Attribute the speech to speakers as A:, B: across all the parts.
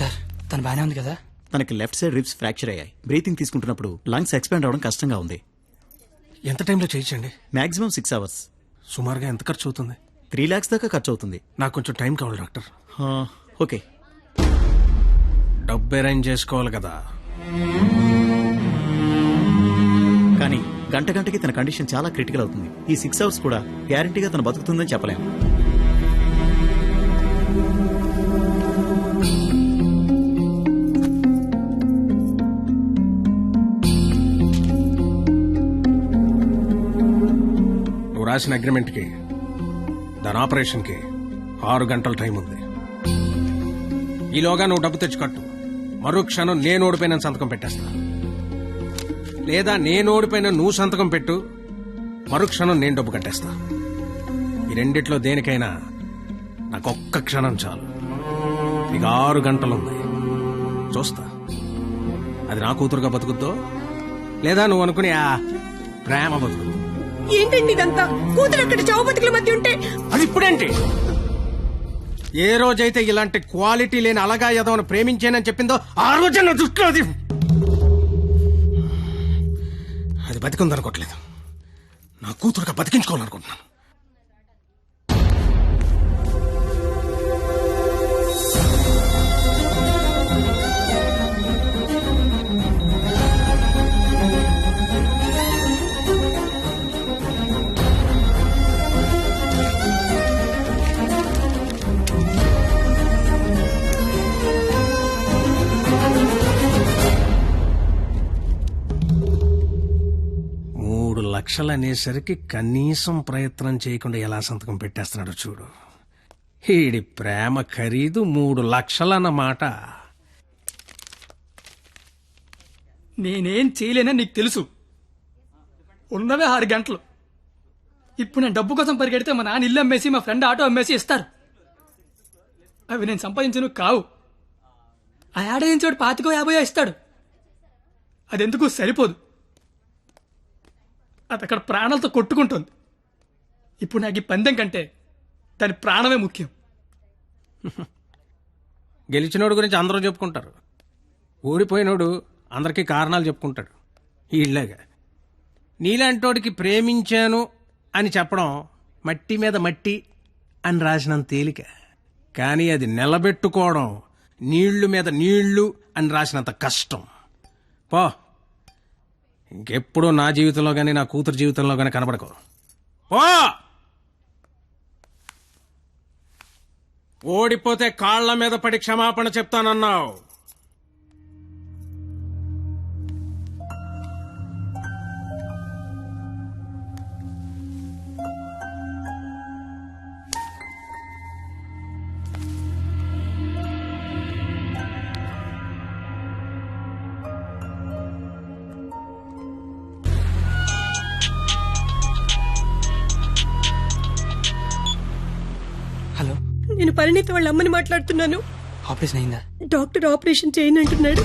A: Sir తను బానే ఉంది కదా?
B: తనకి లెఫ్ట్ సైడ్ రిబ్స్ ఫ్రాక్చర్ అయ్యాయి. బ్రీతింగ్ తీసుకుంటున్నప్పుడు లంగ్స్ ఎక్స్పాండ్ అవడం కష్టంగా ఉంది.
C: ఎంత టైంలో చేయించండి?
B: Maximum 6 hours.
C: సుమారుగా ఎంత ఖర్చు అవుతుంది?
B: 3 lakhs దాకా ఖర్చు అవుతుంది.
C: నాకు కొంచెం టైం కావాలి డాక్టర్.
B: ఓకే,
C: డబ్బు అరేంజ్ చేసుకోవాలి కదా.
B: కానీ గంటకి తన కండిషన్ చాలా క్రిటికల్ అవుతుంది. ఈ 6 hours కూడా గ్యారంటీగా తను బతుకుతుందని చెప్పలేము.
C: నువ్వు రాసిన అగ్రిమెంట్కి, దాని ఆపరేషన్కి 6 గంటల టైం ఉంది. ఈలోగా నువ్వు డబ్బు తెచ్చి కట్టు. మరో క్షణం నేను ఓడిపోయిన సంతకం పెట్టేస్తా. లేదా నేను ఓడిపోయిన నువ్వు సంతకం పెట్టు, మరో క్షణం నేను డబ్బు కట్టేస్తా. ఈ రెండిట్లో దేనికైనా నాకు ఒక్క క్షణం చాలు. నీకు 6 గంటలుంది. చూస్తా అది నా కూతురుగా బతుకుద్దో లేదా నువ్వు అనుకుని ఆ ప్రేమ బతుకు.
D: ఏంటండి ఇదంతా? కూతురు అక్కడ చావు బతుకుల మధ్య ఉంటే
C: అది ఇప్పుడేంటి? ఏ రోజైతే ఇలాంటి క్వాలిటీ లేని అలగా యదవను ప్రేమించానని చెప్పిందో ఆ రోజే నా దృష్టిలో అది బతికుందనుకోవట్లేదు. నా కూతురుగా బతికించుకోవాలనుకుంటున్నాను. లక్షలనేసరికి కనీసం ప్రయత్నం చేయకుండా ఎలా సంతకం పెట్టేస్తున్నాడు చూడు. ఈడి ప్రేమ ఖరీదు 3 లక్షలన్నమాట.
A: నేనేం చేయలేనని నీకు తెలుసు. ఉన్నవే 6 గంటలు. ఇప్పుడు నేను డబ్బు కోసం పరిగెడితే మా నాన్న ఇల్లు అమ్మేసి మా ఫ్రెండ్ ఆటో అమ్మేసి ఇస్తారు. అవి నేను సంపాదించను కావు. ఆ ఏడాదించోడు 25-50 ఇస్తాడు. అదెందుకు సరిపోదు. అది అక్కడ ప్రాణాలతో కొట్టుకుంటుంది. ఇప్పుడు నాకు ఈ పందెం కంటే దాని ప్రాణమే ముఖ్యం.
C: గెలిచినోడు గురించి అందరూ చెప్పుకుంటారు, ఓడిపోయినోడు అందరికీ కారణాలు చెప్పుకుంటాడు. ఇళ్ళగా నీలాంటోడికి ప్రేమించాను అని చెప్పడం మట్టి మీద మట్టి అని రాసినంత తేలిక. కానీ అది నిలబెట్టుకోవడం నీళ్లు మీద నీళ్లు అని రాసినంత కష్టం. పో, ఇంకెప్పుడు నా జీవితంలో గానీ నా కూతురు జీవితంలో గానీ కనబడకు. పో. ఓడిపోతే కాళ్ల మీద పడి క్షమాపణ చెప్తానన్నావు.
A: హలో,
D: నేను పరిణీత వాళ్ళ అమ్మని మాట్లాడుతున్నాను.
A: ఆపరేషన్ అయిందా?
D: డాక్టర్ ఆపరేషన్ చేయనంటున్నాడు.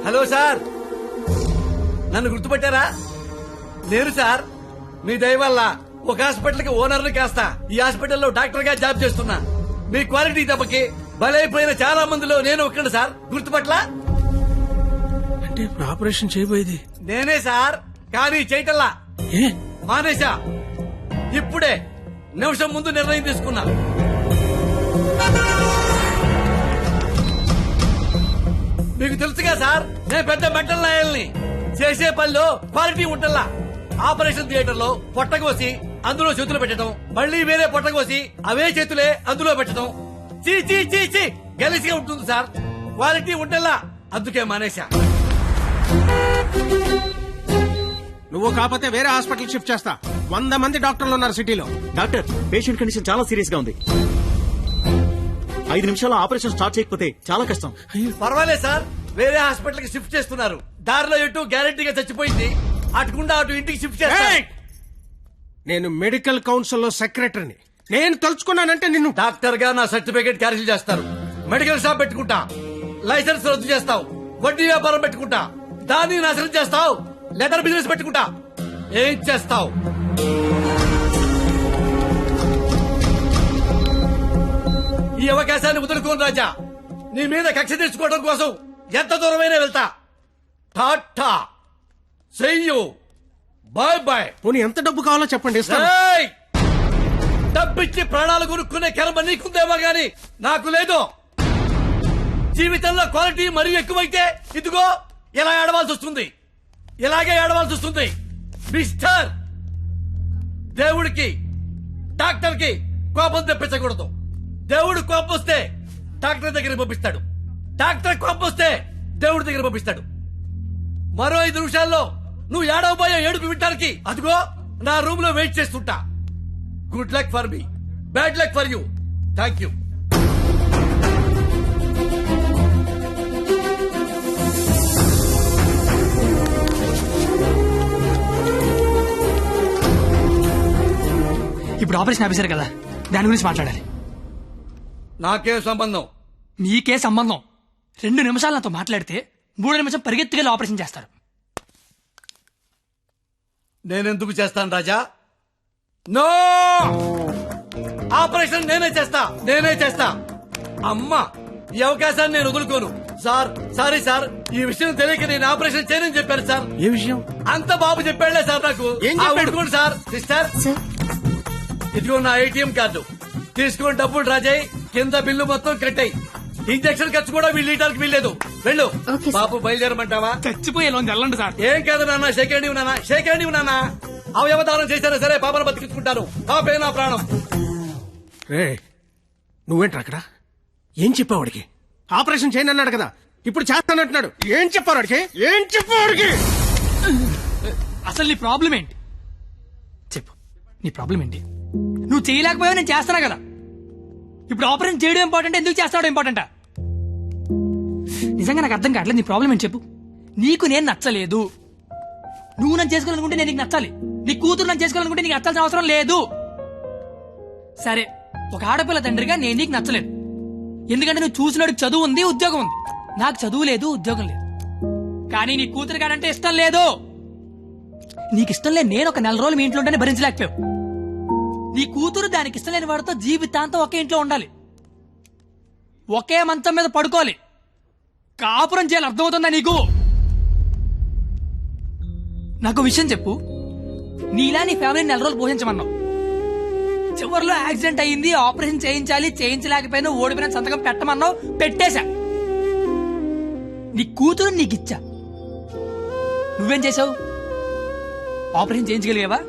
E: హలో సార్, నన్ను గుర్తుపట్టారా? నేను సార్, మీ దయ వల్ల ఒక హాస్పిటల్ కి ఓనర్ని కాస్తా ఈ హాస్పిటల్లో డాక్టర్ గా జాబ్ చేస్తున్నా. మీ క్వాలిటీ దెబ్బకి బలైపోయిన చాలా మందిలో నేను ఒక్కడు సార్. గుర్తుపట్ల
C: అంటే ఇప్పుడు ఆపరేషన్ చేయబోయేది
E: నేనే సార్, కానీ చేయటల్లా
C: ఏ?
E: మానేశా. ఇప్పుడే నిమిషం ముందు నిర్ణయం తీసుకున్నా. మీకు తెలుసుగా సార్, నేను పెద్ద మెంటల్ లాయల్ని. చేసే పనిలో క్వాలిటీ ఉంటల్లా. ఆపరేషన్ థియేటర్ లో పొట్టకోసి అందులో చేతులు పెట్టడం, మళ్ళీ వేరే పొట్టకోసి అవే చేతులే అందులో పెట్టడం చీ చీ చీ చీ గలీజ్గా ఉంటుంది సార్. క్వాలిటీ ఉంటల్లా, అందుకే మానేశా.
C: నువ్వు కాకపోతే వేరే హాస్పిటల్ షిఫ్ట్ చేస్తా. 100 మంది డాక్టర్లు ఉన్నారు సిటీలో.
B: డాక్టర్, పేషెంట్ కండిషన్ చాలా సీరియస్ గా ఉంది. 5 నిమిషాల్లో ఆపరేషన్ స్టార్ట్ చేయకపోతే చాలా కష్టం.
E: పర్వాలేదు సార్, వేరే హాస్పిటల్ కి షిఫ్ట్ చేస్తున్నారు. దారిలో ఎటు గ్యారెంటీగా చచ్చిపోయింది. అటుకుండా అటు ఇంటికి షిఫ్ట్ చేస్తారు.
C: నేను మెడికల్ కౌన్సిల్ లో సెక్రటరీని. నేను తలుచుకున్నానంటే నిన్ను
E: డాక్టర్ గా నా సర్టిఫికేట్ క్యాన్సిల్ చేస్తారు. మెడికల్ షాప్ పెట్టుకుంటా, లైసెన్స్ రద్దు చేస్తావు. వడ్డీ వ్యాపారం పెట్టుకుంటా, దాన్ని నాశనం చేస్తావు. లెదర్ బిజినెస్ పెట్టుకుంటా, ఏం చేస్తావు? ఈ అవకాశాన్ని వదులుకోను రాజా. నీ మీద కక్ష తీర్చుకోవడం కోసం ఎంత దూరమైనా వెళ్తా. టాటా, చెయ్యు, బాయ్ బాయ్.
C: పోనీ ఎంత డబ్బు కావాలో చెప్పండి, ఇస్తాను.
E: ఏయ్! డబ్బిచ్చి ప్రాణాలు కొనుక్కునే కర్మ నీకుందేమో గాని నాకు లేదు. జీవితంలో క్వాలిటీ మరీ ఎక్కువైతే ఇదిగో ఇలా ఏడవాల్సి వస్తుంది, ఇలాగే ఏడవాల్సి వస్తుంది. మిస్టర్, దేవుడికి డాక్టర్ కి కోపం తెప్పించకూడదు. దేవుడు కోపం వస్తే డాక్టర్ దగ్గర పంపిస్తాడు, డాక్టర్ కోపం వస్తే దేవుడి దగ్గర పంపిస్తాడు. మరో 5 నిమిషాల్లో నువ్వు ఏడవబోయే ఏడుపు వినడానికి అదిగో నా రూమ్ లో వెయిట్ చేస్తుంటా. Good luck for me, bad luck for you. Thank you.
A: ఇప్పుడు ఆపరేషన్ ఆఫీసర్ కదా, దాని గురించి మాట్లాడాలి.
E: నాకే సంబంధం.
A: మీకే సంబంధం. 2 నిమిషాలు నాతో మాట్లాడితే 3 నిమిషం పరిగెత్తుకెళ్ళి ఆపరేషన్ చేస్తారు.
E: నేనెందుకు చేస్తాను రాజా? నో, ఆపరేషన్ నేనే చేస్తా. అమ్మా, ఈ అవకాశాన్ని నేను వదులుకోను. సార్, సారీ సార్, ఈ విషయం తెలియక నేను ఆపరేషన్ చేయనని చెప్పాను సార్.
C: ఏ విషయం?
E: అంత బాబు చెప్పాడులే సార్ నాకు.
C: ఏం చెప్పాడు?
E: ఊరుకోండి సార్. సిస్టర్, ఇదిగో నా ATM కార్డు తీసుకొని డబ్బులు రాజాయి. కింద బిల్లు మొత్తం కట్టాయి. ఇంజక్షన్ ఖర్చు కూడా వీళ్ళు ఇవ్వడానికి వీల్లేదు. వెళ్ళు. బాబు బయలుదేరమంటావా?
A: చచ్చిపోయే లోన్ వెళ్ళండి సార్.
E: ఏం కాదు నాన్న, షేక్ హ్యాండ్ ఇవ్వు నాన్న. అవయవదానం చేశారా సరే, పాపను బతికించుకుంటాను. పాపే నా ప్రాణం.
C: రే, నువ్వేంట్రా అక్కడ? ఏం చెప్పావు వాడికి? ఆపరేషన్ చేయను అన్నాడు కదా, ఇప్పుడు చేస్తానంటున్నాడు. ఏం చెప్పావు వాడికి?
A: అసలు నీ ప్రాబ్లం ఏంటి చెప్పు. నీ ప్రాబ్లం ఏంటి? నువ్వు చేయలేకపోయావు, నేను చేస్తానా కదా. ఇప్పుడు ఆపరేషన్ చేయడం ఇంపార్టెంట్, ఎందుకు చేస్తాడు ఇంపార్టెంటా? నిజంగా నాకు అర్థం కావట్లేదు. నీ ప్రాబ్లం ఏంటి చెప్పు. నీకు నేను నచ్చలేదు. నువ్వు నన్ను చేసుకోవాలనుకుంటే నేను నీకు నచ్చాలి. నీ కూతురు నన్ను చేసుకోవాలనుకుంటే నీకు నచ్చాల్సిన అవసరం లేదు. సరే, ఒక ఆడపిల్ల తండ్రిగా నేను నీకు నచ్చలేదు. ఎందుకంటే నువ్వు చూసినాడు చదువు ఉంది, ఉద్యోగం ఉంది. నాకు చదువు లేదు, ఉద్యోగం లేదు. కానీ నీ కూతురు కాడంటే ఇష్టం లేదు. నీకు ఇష్టం లేదు, నేను ఒక 4 రోజులు మీ ఇంట్లో ఉంటేనే భరించలేకపోయావు. నీ కూతురు దానికి ఇష్టం లేని వాడితో జీవితాంతం ఒకే ఇంట్లో ఉండాలి, ఒకే మంచం మీద పడుకోవాలి, కాపురం చేయాలి. అర్థమవుతుందా నీకు? నాకు విషయం చెప్పు. నీలా నీ ఫ్యామిలీని 4 రోజులు పోషించమన్నావు. చివరిలో యాక్సిడెంట్ అయ్యింది, ఆపరేషన్ చేయించాలి, చేయించలేకపోయినా ఓడిపోయిన సంతకం పెట్టమన్నావు, పెట్టేశా. నీ కూతురు నీకు ఇచ్చా. నువ్వేం చేసావు? ఆపరేషన్ చేయించగలిగావా?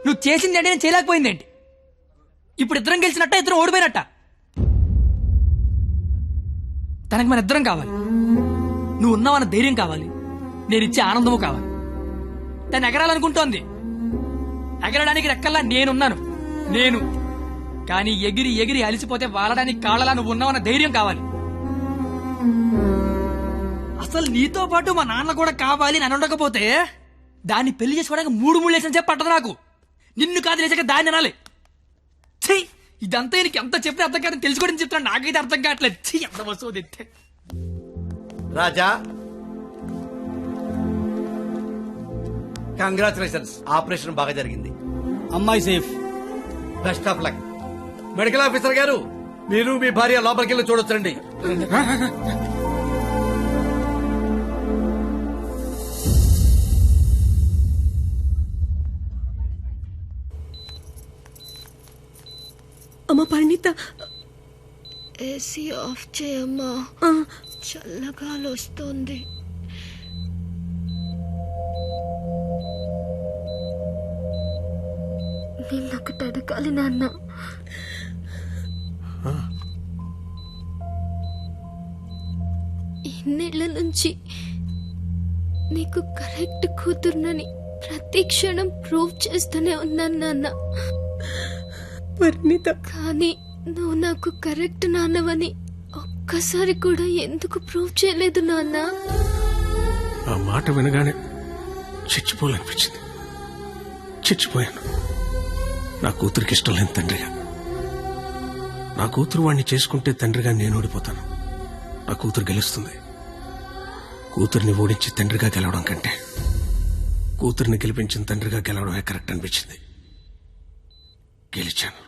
A: నువ్వు చేసింది అంటే నేను చేయలేకపోయిందేంటి? ఇప్పుడు ఇద్దరం గెలిచినట్ట, ఇద్దరం ఓడిపోయినట్ట? తనకు మన ఇద్దరం కావాలి. నువ్వు ఉన్నావన్న ధైర్యం కావాలి, నేను ఇచ్చే ఆనందము కావాలి. తను ఎగరాలనుకుంటోంది, ఎగరడానికి రెక్కల్లా నేనున్నాను. కానీ ఎగిరి ఎగిరి అలిసిపోతే వాలడానికి కాళ్ళలా నువ్వు ఉన్నావన్న ధైర్యం కావాలి. అసలు నీతో పాటు మా నాన్న కూడా కావాలి అని ఉండకపోతే దాన్ని పెళ్లి చేసుకోవడానికి 3 లేసిన చెప్పి పట్టదు నాకు. నిన్ను కాదు లేచాక దాన్ని అనాలి. ఛీ, ఇదంతా నీకు ఎంత చెప్పినా అర్థం కాదని తెలుసుకోవడం చెప్తున్నా. నాకైతే అర్థం కావట్లేదు. ఛీ, ఎంత వస్తువు తెస్తే.
E: రాజా, కంగ్రాచులేషన్స్, ఆపరేషన్ బాగా జరిగింది.
F: అమ్మాయి safe.
E: Best of luck. Medical officer గారు, మీరు మీ భార్య లోపలికి వెళ్ళి చూడొచ్చండి.
D: అమ్మ పరిణిత,
G: ఏసీ ఆఫ్ చేయమ్మా, చల్లగాలి వస్తుంది. నిన్నొకటి అడగాలి నాన్న. ఇన్నేళ్ల నుంచి నీకు కరెక్ట్ కూతురునని ప్రతి క్షణం ప్రూవ్ చేస్తూనే ఉన్నాను నాన్న.
D: పరిణిత,
G: కానీ నువ్వు నాకు కరెక్ట్ నాన్నవని ఒక్కసారి కూడా ఎందుకు ప్రూవ్ చేయలేదు నాన్న?
C: ఆ మాట వినగానే చచ్చిపోవాలనిపించింది. చచ్చిపోయాను. నా కూతురికి ఇష్టం లేని తండ్రిగా. నా కూతురు వాడిని చేసుకుంటే తండ్రిగా నేను ఓడిపోతాను. నా కూతురు గెలుస్తుంది. కూతురిని ఓడించి తండ్రిగా గెలవడం కంటే కూతురిని గెలిపించిన తండ్రిగా గెలవడమే కరెక్ట్ అనిపించింది. గెలిచాను.